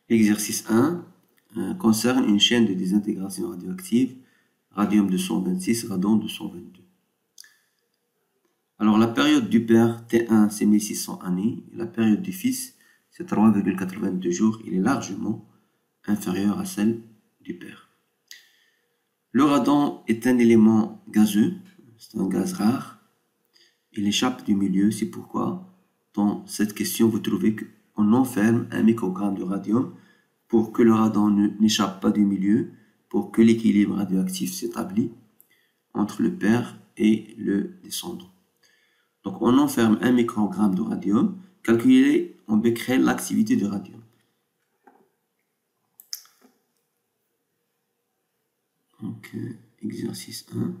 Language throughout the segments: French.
L'exercice 1 concerne une chaîne de désintégration radioactive, radium-226, radon-222. Alors la période du père T1 c'est 1600 années, et la période du fils c'est 3,82 jours, il est largement inférieur à celle du père. Le radon est un élément gazeux, c'est un gaz rare, il échappe du milieu, c'est pourquoi dans cette question vous trouvez qu'on enferme 1 microgramme de radium pour que le radon n'échappe pas du milieu, pour que l'équilibre radioactif s'établisse entre le père et le descendant. Donc on enferme 1 microgramme de radium, calculez en becquerel l'activité de radium. Donc exercice 1.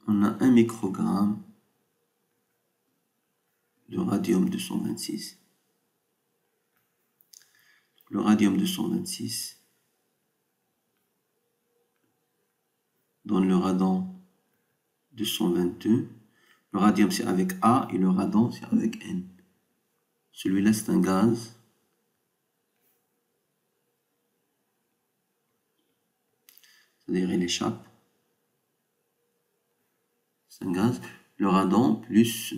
On a 1 microgramme de radium-226. Le radium-226 donne le radon-222. Le radium c'est avec A et le radon c'est avec N. Celui-là c'est un gaz. C'est-à-dire il échappe. C'est un gaz. Le radon plus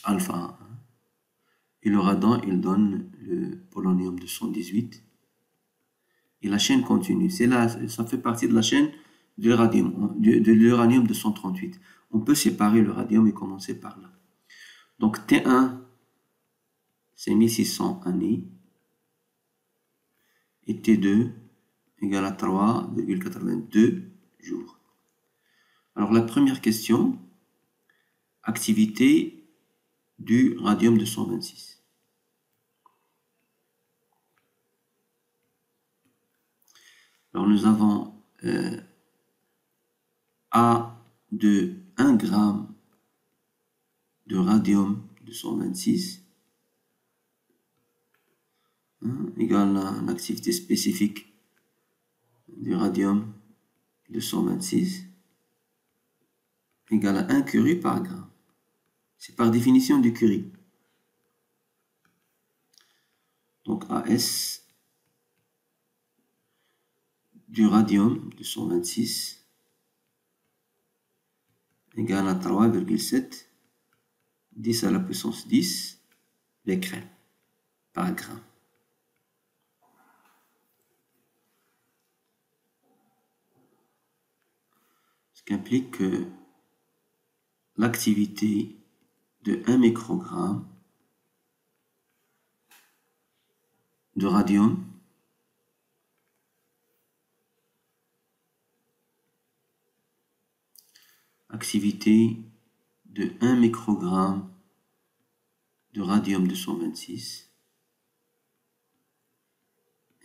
alpha. Et le radon, il donne le polonium-218. Et la chaîne continue. Ça fait partie de la chaîne de l'uranium-238. On peut séparer le radium et commencer par là. Donc T1, c'est 1600 années. Et T2 égale à 3,82 jours. Alors la première question, activité du radium-226. Alors nous avons A de 1 g de radium-226 égale à l'activité spécifique du radium-226 égale à 1 curie par gramme. C'est par définition du curie. Donc AS du radium-226 égale à 3,7 10 à la puissance 10 becquerel par gramme. Ce qui implique que l'activité de 1 microgramme de radium activité de 1 microgramme de radium-226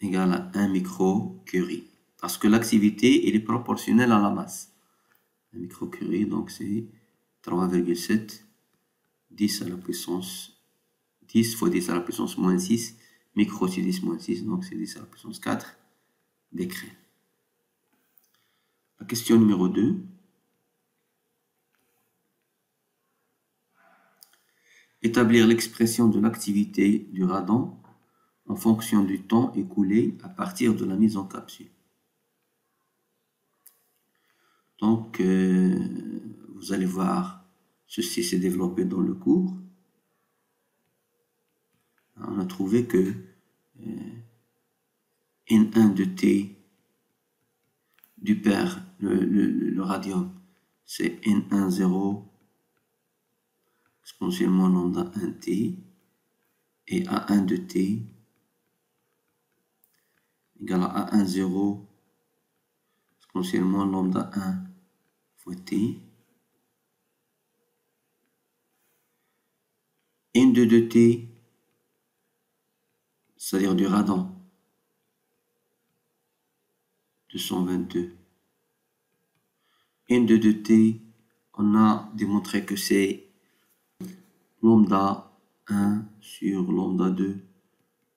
égale à 1 microcurie. Parce que l'activité elle est proportionnelle à la masse. 1 microcurie, donc c'est 3,7 10 à la puissance 10 fois 10 à la puissance moins 6. Micro c'est 10 moins 6, donc c'est 10 à la puissance 4 becquerel. La question numéro 2. Établir l'expression de l'activité du radon en fonction du temps écoulé à partir de la mise en capsule. Donc, vous allez voir, ceci s'est développé dans le cours. On a trouvé que N1 de T du père, le radium, c'est N10 exponentiellement lambda 1T et A1 de T égale à A10 exponentiellement lambda 1 fois T. N2 de T, c'est-à-dire du radon, 222. N2 de T, on a démontré que c'est lambda 1 sur lambda 2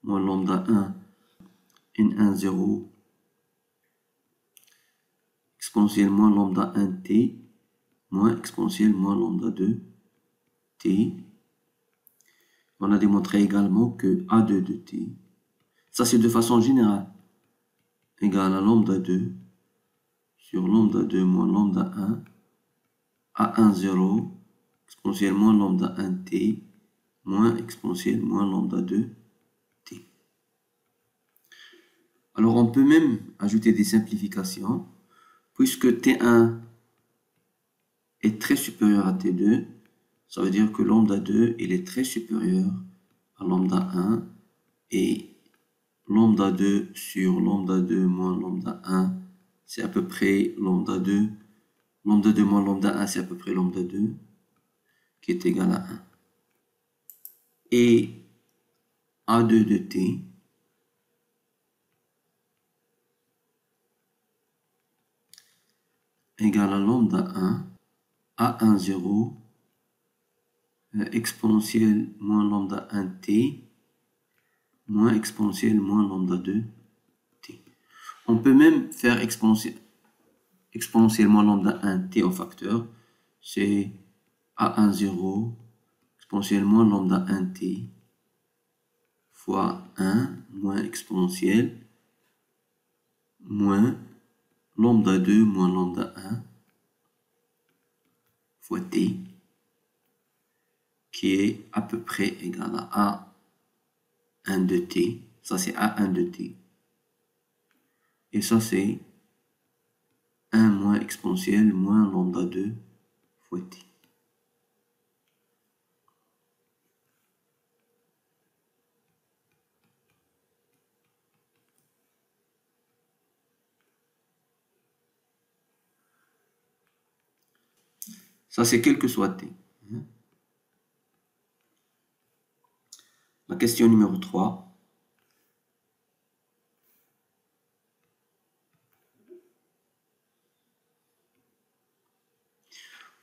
moins lambda 1 N10 exponentielle moins lambda 1t moins exponentielle moins lambda 2t. On a démontré également que A2 de t, ça c'est de façon générale, égale à lambda 2 sur lambda 2 moins lambda 1, A1 0, exponentielle moins lambda 1t, moins exponentielle moins lambda 2t. Alors on peut même ajouter des simplifications, puisque t1 est très supérieur à t2, ça veut dire que lambda 2, il est très supérieur à lambda 1, et lambda 2 sur lambda 2 moins lambda 1, c'est à peu près lambda 2. Lambda 2 moins lambda 1, c'est à peu près lambda 2, qui est égal à 1. Et A2 de t égale à lambda 1, A1 0, exponentielle moins lambda 1t, moins exponentielle moins lambda 2t. On peut même faire exponentielle moins lambda 1t au facteur, c'est A1 0, exponentielle moins lambda 1t, fois 1, moins exponentielle, moins lambda 2 moins lambda 1, fois t, qui est à peu près égal à A1 de t. Ça, c'est A1 de t. Et ça, c'est 1 moins exponentielle moins lambda 2 fois t. Ça, c'est quel que soit t. La question numéro 3.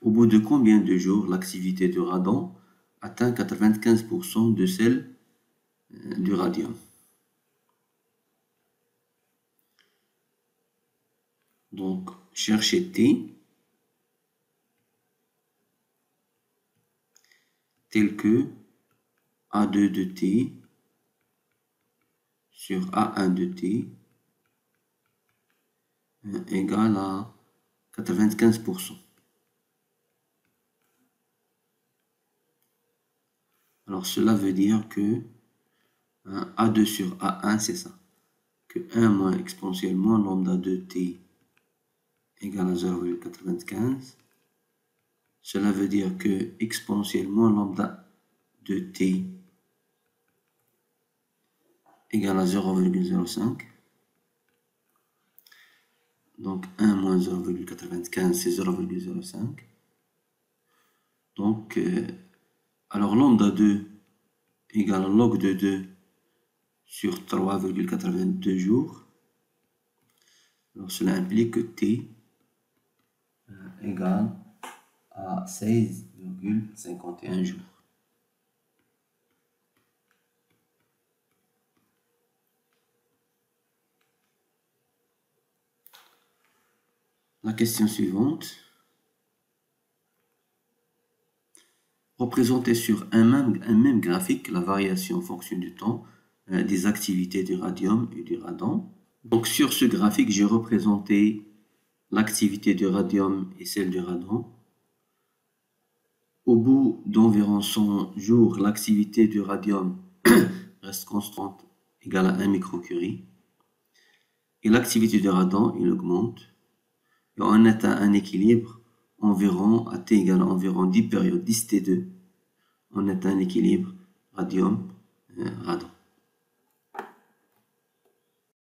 Au bout de combien de jours l'activité de radon atteint 95% de celle du radium? Donc, cherchez t tel que A2 de t sur A1 de t égale à 95%. Alors cela veut dire que A2 sur A1, c'est ça. Que 1 moins exponentielle moins lambda 2t égale à 0,95. Cela veut dire que exponentielle moins lambda 2t égale à 0,05. Donc 1 moins 0,95, c'est 0,05. Donc, alors lambda 2 égale à log de 2 sur 3,82 jours. Alors cela implique que t égale à 16,51 jours. La question suivante. Représenter sur un même graphique la variation en fonction du temps des activités du radium et du radon. Donc sur ce graphique, j'ai représenté l'activité du radium et celle du radon. Au bout d'environ 100 jours, l'activité du radium reste constante, égale à 1 microcurie. Et l'activité du radon, il augmente. Et on atteint un équilibre environ, à t égale à environ 10 périodes, 10 T2. On atteint un équilibre radium-radon.